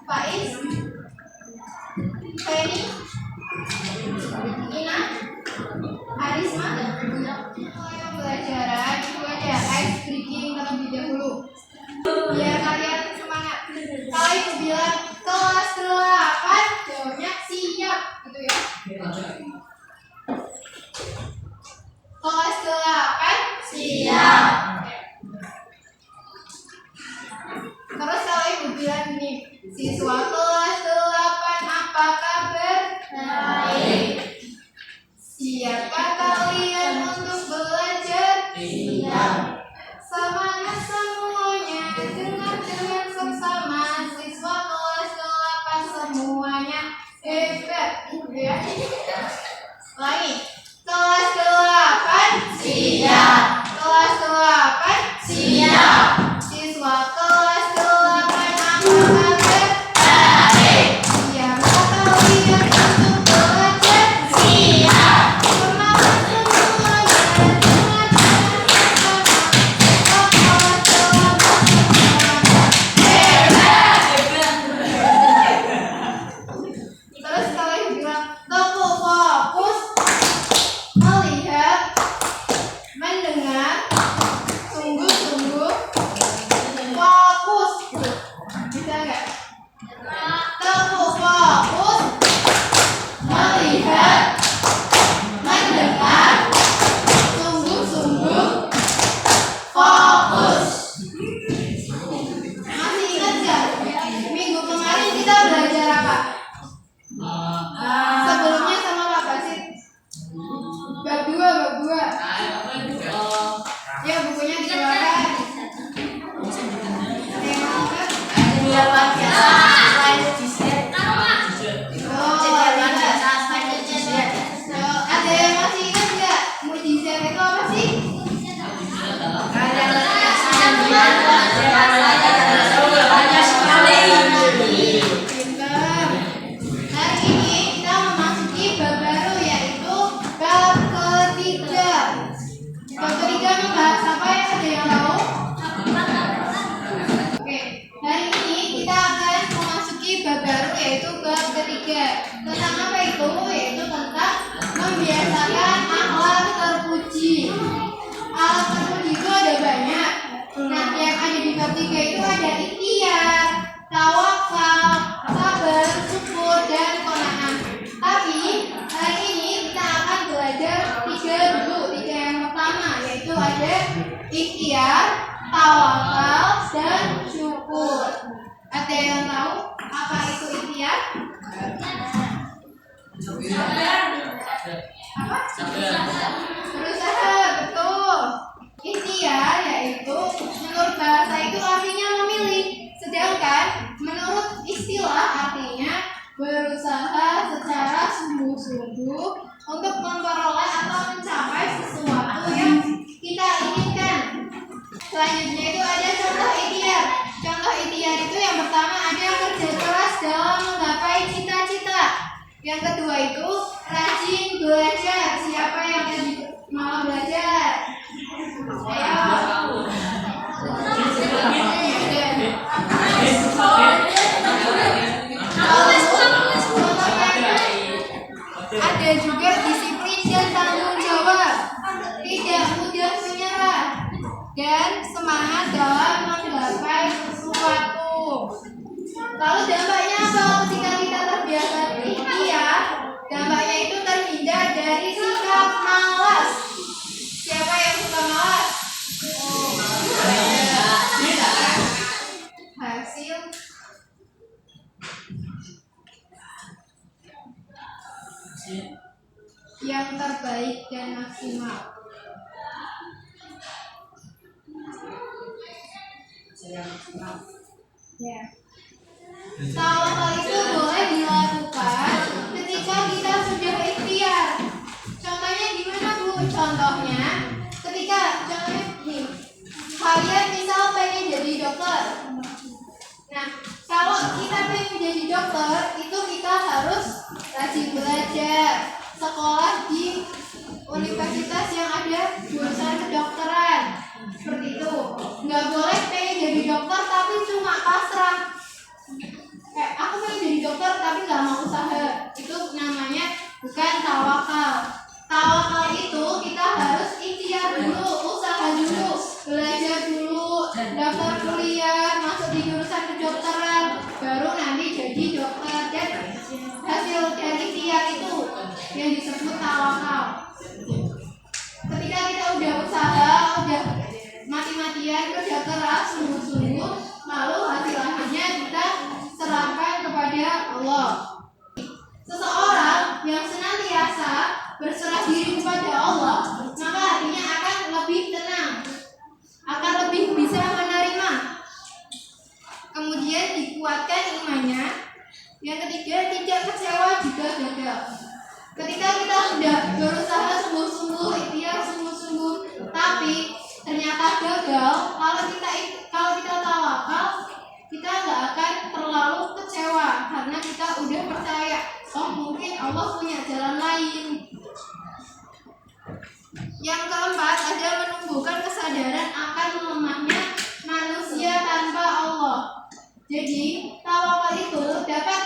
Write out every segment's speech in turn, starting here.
Faiz, Feni, Ina, Arisma. Pelajaran itu ada ice breaking terlebih dahulu. Biar kalian semangat. Kalau ibu bilang kelas 8, jawabnya siap, gitu ya. Kelas 8 siap. Terus kalau ibu bilang gini, siswa kelas 8 apa kabar? Baik. Siapkah kalian untuk belajar? Siap. Semangat semuanya, dengar dengan seksama, siswa kelas 8 semuanya hebat. Ya. Lagi. Kelas 8 siap. Kelas 8 siap. Siswa kelas 8 apa kabar? Baik. Siapkah kalian untuk belajar? Siap. Semangat semuanya, dengar dengan terus kalau ibu bilang teguh fokus, melihat, mendengar, sungguh-sungguh fokus, bisa nggak? Teguh fokus, melihat, mendengar, sungguh-sungguh fokus. Masih ingat nggak? Minggu kemarin kita belajar apa? Sebelumnya sama Pak Basit. Bab 2. Ya, bukunya dikeluarkan. Ada yang masih ingat nggak? Mujizat itu apa sih? Pintar. Hari ini kita memasuki bab baru, yaitu bab ketiga. Bab ketiga membahas apa ya? Ada yang tahu? Oke, hari ini kita akan memasuki bab baru, yaitu bab ketiga. Tentang apa itu? Yaitu tentang membiasakan akhlak terpuji. Akhlak terpuji itu ada banyak. Nah, yang ada di bab 3 itu ada ikhtiar, tawakal, sabar, syukur, dan qanaah. Tapi hari ini kita akan belajar 3 dulu. 3 yang pertama, yaitu ada ikhtiar, tawakal, dan syukur. Ada yang tahu apa itu ikhtiar? Apa? Berusaha, betul. Ikhtiar yaitu menurut bahasa itu artinya memilih, sedangkan menurut istilah artinya berusaha secara sungguh-sungguh untuk memperoleh atau mencapai sesuatu yang kita inginkan. Selanjutnya itu ada contoh ikhtiar. Contoh ikhtiar itu yang pertama ada kerja keras dalam menggapai cita-cita. Yang kedua itu rajin belajar. Siapa yang mau belajar? Ayo. Ada juga disiplin dan tanggung jawab, tidak mudah menyerah, dan semangat dalam menggapai sesuatu. Lalu dampaknya apa ketika kita terbiasa ikhtiar? Dampaknya itu terhindar dari sikap malas. Siapa yang suka malas? Hasil yang terbaik dan maksimal. Ya. Kalau hal itu boleh dilakukan ketika kita sudah ikhtiar. Contohnya gimana, Bu? Contohnya ketika nih, kalian misal pengen jadi dokter. Nah, kalau kita pengen jadi dokter, itu kita harus rajin belajar, sekolah di universitas yang ada jurusan kedokteran. Seperti itu. Nggak boleh pengen jadi dokter tapi cuma pasrah. kedokteran, baru nanti jadi dokter. Dan hasil dari ikhtiar itu yang disebut tawakal. Ketika kita udah usaha, udah mati-matian, kerja keras, sungguh-sungguh, lalu hasil akhirnya kita serahkan kepada Allah. Seseorang yang senantiasa berserah diri kepada Allah, maka hatinya akan lebih tenang, akan lebih bisa menerima. Kemudian dikuatkan imannya. Yang ketiga, tidak kecewa jika gagal. Ketika kita sudah berusaha sungguh-sungguh, ikhtiar sungguh-sungguh, tapi ternyata gagal, kalau kita tawakal, kita nggak akan terlalu kecewa karena kita udah percaya, oh mungkin Allah punya jalan lain. Yang keempat, ada menumbuhkan kesadaran akan lemahnya manusia tanpa Allah. Jadi tawakal itu dapat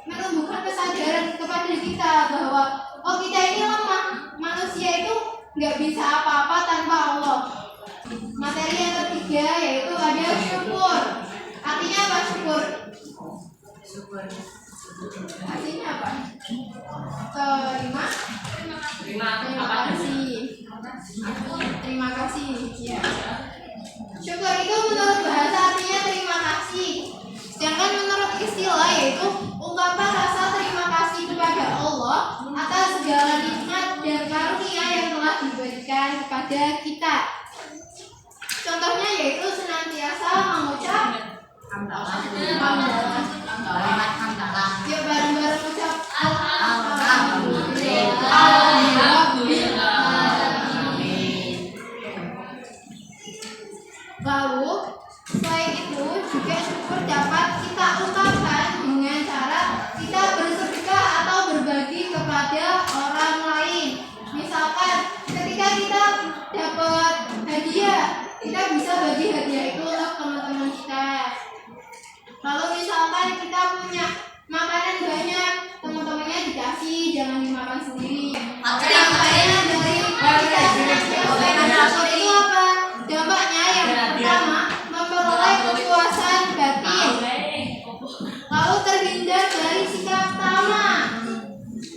menumbuhkan kesadaran kepada kita bahwa oh kita ini lemah, manusia itu nggak bisa apa-apa tanpa Allah. Materi yang ketiga yaitu ada syukur. Artinya apa syukur? Artinya apa? Terima kasih. Ya. Syukur itu menurut bahasa artinya terima kasih. Sedangkan menurut istilah yaitu ungkapan rasa terima kasih kepada Allah atas segala nikmat dan karunia yang telah diberikan kepada kita. Contohnya yaitu senantiasa mengucap hamdalah. Yuk bareng-bareng ucap Lalu selain itu juga syukur dapat kita ungkapkan dengan cara kita bersedekah atau berbagi kepada orang lain. Misalkan ketika kita dapat hadiah, kita bisa bagi hadiah itu untuk teman-teman kita. Lalu misalkan kita punya makanan banyak, teman-temannya dikasih, jangan dimakan sendiri. Dampaknya dari kita syukur itu apa? Dampaknya yang pertama, memperoleh kepuasan batin. Lalu terhindar dari sikap tamak.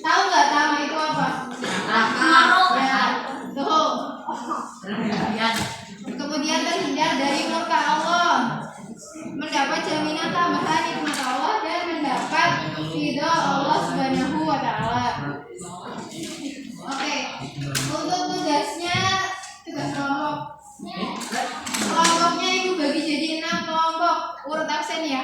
Tahu nggak tamak itu apa? Ya, tuh. Kemudian terhindar dari murka Allah, mendapat jaminan tambahan nikmat Allah dan mendapat ridho Allah Subhanahu wa Ta'ala. Oke, untuk tugas kelompok. Kelompoknya itu bagi jadi 6 kelompok urut absen ya.